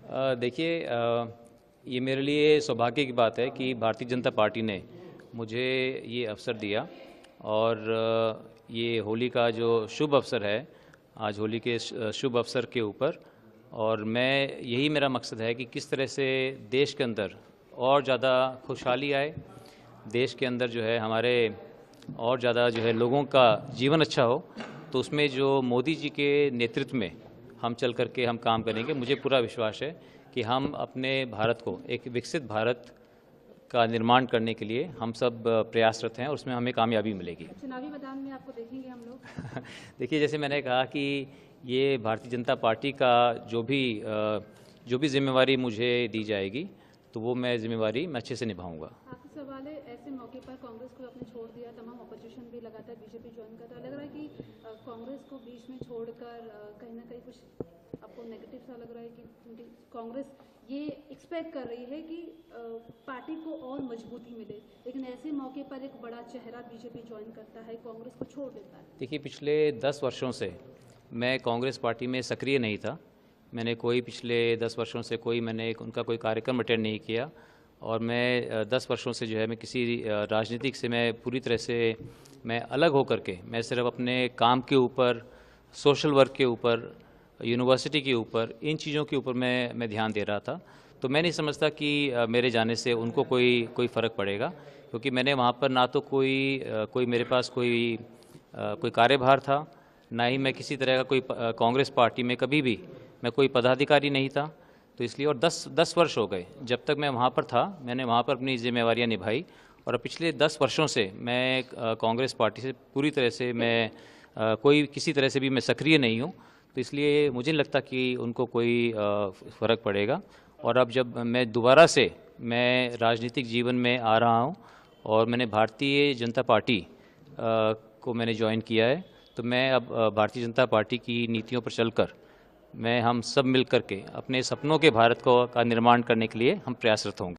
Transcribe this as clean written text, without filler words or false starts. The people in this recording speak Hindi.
देखिए, ये मेरे लिए सौभाग्य की बात है कि भारतीय जनता पार्टी ने मुझे ये अवसर दिया और ये होली का जो शुभ अवसर है, आज होली के शुभ अवसर के ऊपर, और मैं यही मेरा मकसद है कि किस तरह से देश के अंदर और ज़्यादा खुशहाली आए, देश के अंदर जो है हमारे और ज़्यादा जो है लोगों का जीवन अच्छा हो। तो उसमें जो मोदी जी के नेतृत्व में हम चल करके हम काम करेंगे। मुझे पूरा विश्वास है कि हम अपने भारत को एक विकसित भारत का निर्माण करने के लिए हम सब प्रयासरत हैं और उसमें हमें कामयाबी मिलेगी। चुनावी मैदान में आपको देखेंगे हम लोग। देखिए, जैसे मैंने कहा कि ये भारतीय जनता पार्टी का जो भी जिम्मेवारी मुझे दी जाएगी तो वो मैं जिम्मेवारी मैं अच्छे से निभाऊंगा। आपके सवाल है, ऐसे मौके पर कांग्रेस को आपने छोड़ दिया, तमाम अपोजिशन भी लगातार बीजेपी ज्वाइन कर रहा है, लग रहा है कि कांग्रेस को बीच में छोड़कर कहीं ना कहीं कुछ आपको नेगेटिव सा लग रहा है कि कांग्रेस ये एक्सपेक्ट कर रही है कि पार्टी को और मजबूती मिले, लेकिन ऐसे मौके पर एक बड़ा चेहरा बीजेपी ज्वाइन करता है, कांग्रेस को छोड़ देता है। देखिए, पिछले 10 वर्षों से मैं कांग्रेस पार्टी में सक्रिय नहीं था। मैंने कोई पिछले 10 वर्षों से मैंने उनका कोई कार्यक्रम अटेंड नहीं किया और मैं 10 वर्षों से जो है मैं किसी राजनीतिक से मैं पूरी तरह से मैं अलग होकर के मैं सिर्फ अपने काम के ऊपर, सोशल वर्क के ऊपर, यूनिवर्सिटी के ऊपर, इन चीज़ों के ऊपर मैं ध्यान दे रहा था। तो मैं नहीं समझता कि मेरे जाने से उनको कोई फ़र्क पड़ेगा, क्योंकि मैंने वहाँ पर ना तो कोई मेरे पास कोई कार्यभार था, ना ही मैं किसी तरह का कोई कांग्रेस पार्टी में कभी भी मैं कोई पदाधिकारी नहीं था। तो इसलिए और 10 वर्ष हो गए जब तक मैं वहाँ पर था, मैंने वहाँ पर अपनी जिम्मेवारियाँ निभाई और पिछले 10 वर्षों से मैं कांग्रेस पार्टी से पूरी तरह से मैं किसी तरह से भी मैं सक्रिय नहीं हूँ। तो इसलिए मुझे नहीं लगता कि उनको कोई फ़र्क पड़ेगा। और अब जब मैं दोबारा से मैं राजनीतिक जीवन में आ रहा हूँ और मैंने भारतीय जनता पार्टी को मैंने ज्वाइन किया है, तो मैं अब भारतीय जनता पार्टी की नीतियों पर चलकर हम सब मिल कर के अपने सपनों के भारत का निर्माण करने के लिए हम प्रयासरत होंगे।